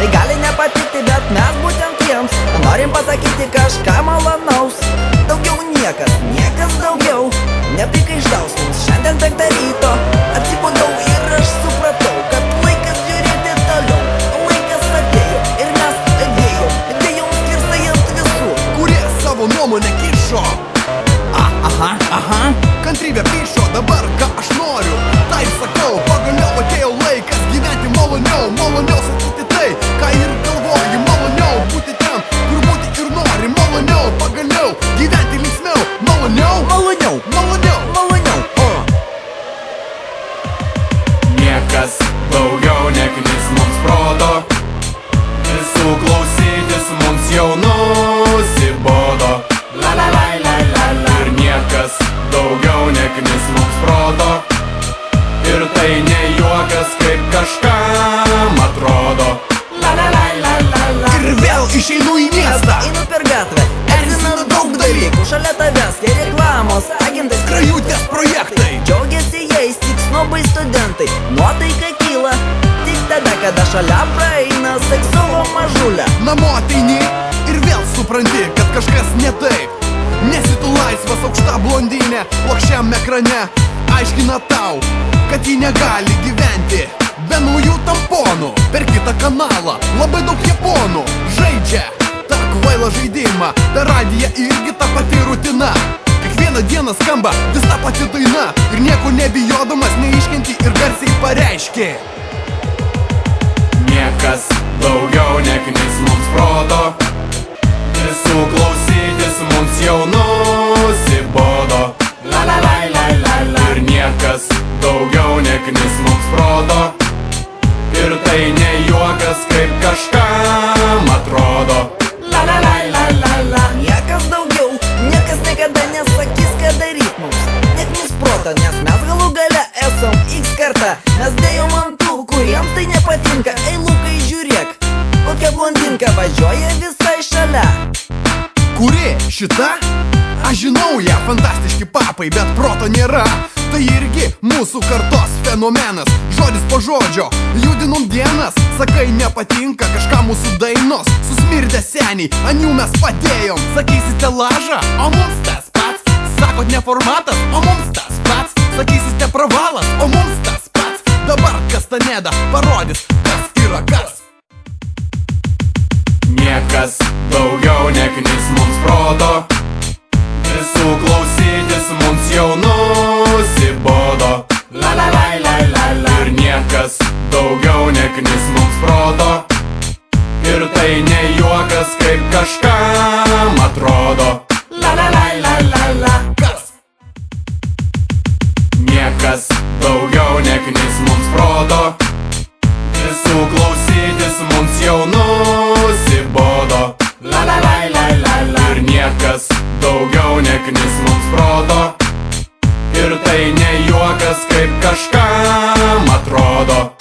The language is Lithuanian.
Tai gali nepatikti, bet mes būtent jiems norim pasakyti kažką malonaus. Daugiau niekas daugiau neprikaištaus mums šiandien 5 ryto. Atsibudau ir aš supratau, kad laikas žiūrėti toliau. Laikas atėjo ir mes atėjom skersai ant visų, kurie savo nuomonę kišo. Aha. Kantrybė pyšo dabar, ką aš noriu. Tai sakau, pagaliau atėjo laikas gyventi maloniau. Maloniau sakyti tai, ką ir galvoji. Maloniau būti ten, kur būti ir nori. Maloniau, pagaliau gyventi linksmiau. Maloniau. Niekas daugiau neknis mums proto, visų klausytis mums jau nusibodo. Ir niekas daugiau neknis mums proto, ir tai ne juokas, kaip kažkam atrodo. Ir vėl išeinu į miestą, einu per gatvę, erzina daug dalykų. Šalia tavęs tie reklamos, agentai, skrajutės projektai. džiaugiasi jais tik snobai studentai. Nuotaika kyla tik tada, kada šalia praeina seksualo mažulė. Namo ateini ir vėl supranti, kad kažkas ne taip. Nesi tu laisvas, aukšta blondinė plokščiam ekrane aiškina tau, kad ji negali gyventi be naujų tamponų. Per kitą kanalą labai daug japonų žaidžia tą kvailą žaidimą. Per radiją irgi ta pati rutina. Kiekvieną dieną skamba vis ta pati daina. Ir nieko nebijodamas neiškenti ir garsiai pareiški: Niekas daugiau neknis mums proto, visų klausytis mums jau nusibodo. Ir niekas daugiau neknis mums proto, ir tai ne juokas, kaip kažkam atrodo. Niekas daugiau, niekas niekada nesakys, ką daryt mums. Neknis proto, nes mes galų gale esam X karta. Mes dėjom ant tų, kuriems tai nepatinka. Ei Lukai, žiūrėk, kokia blondinka važiuoja visai šalia. Kuri šita? Aš žinau ją, fantastiški papai, bet proto nėra. Tai irgi mūsų kartos fenomenas. Žodis po žodžio, judinom dienas. Sakai nepatinka kažką mūsų dainos. Susmirdę seniai, ant jų mes padėjom. Sakysite lažą, o mums tas pats. Sakot neformatas, o mums tas pats. Sakysite pravalas, o mums tas pats. Dabar Kastaneda parodys, kas yra kas. Niekas daugiau neknis mums proto, visų klausytis mums jau nusibodo. Ir niekas daugiau neknis mums proto, ir tai ne juokas, kaip kažkam atrodo. Kas? Niekas daugiau neknis mums proto, visų klausytis mums jau nusibodo. Ir niekas daugiau neknis mums proto, ir tai ne juokas, kaip kažkam atrodo.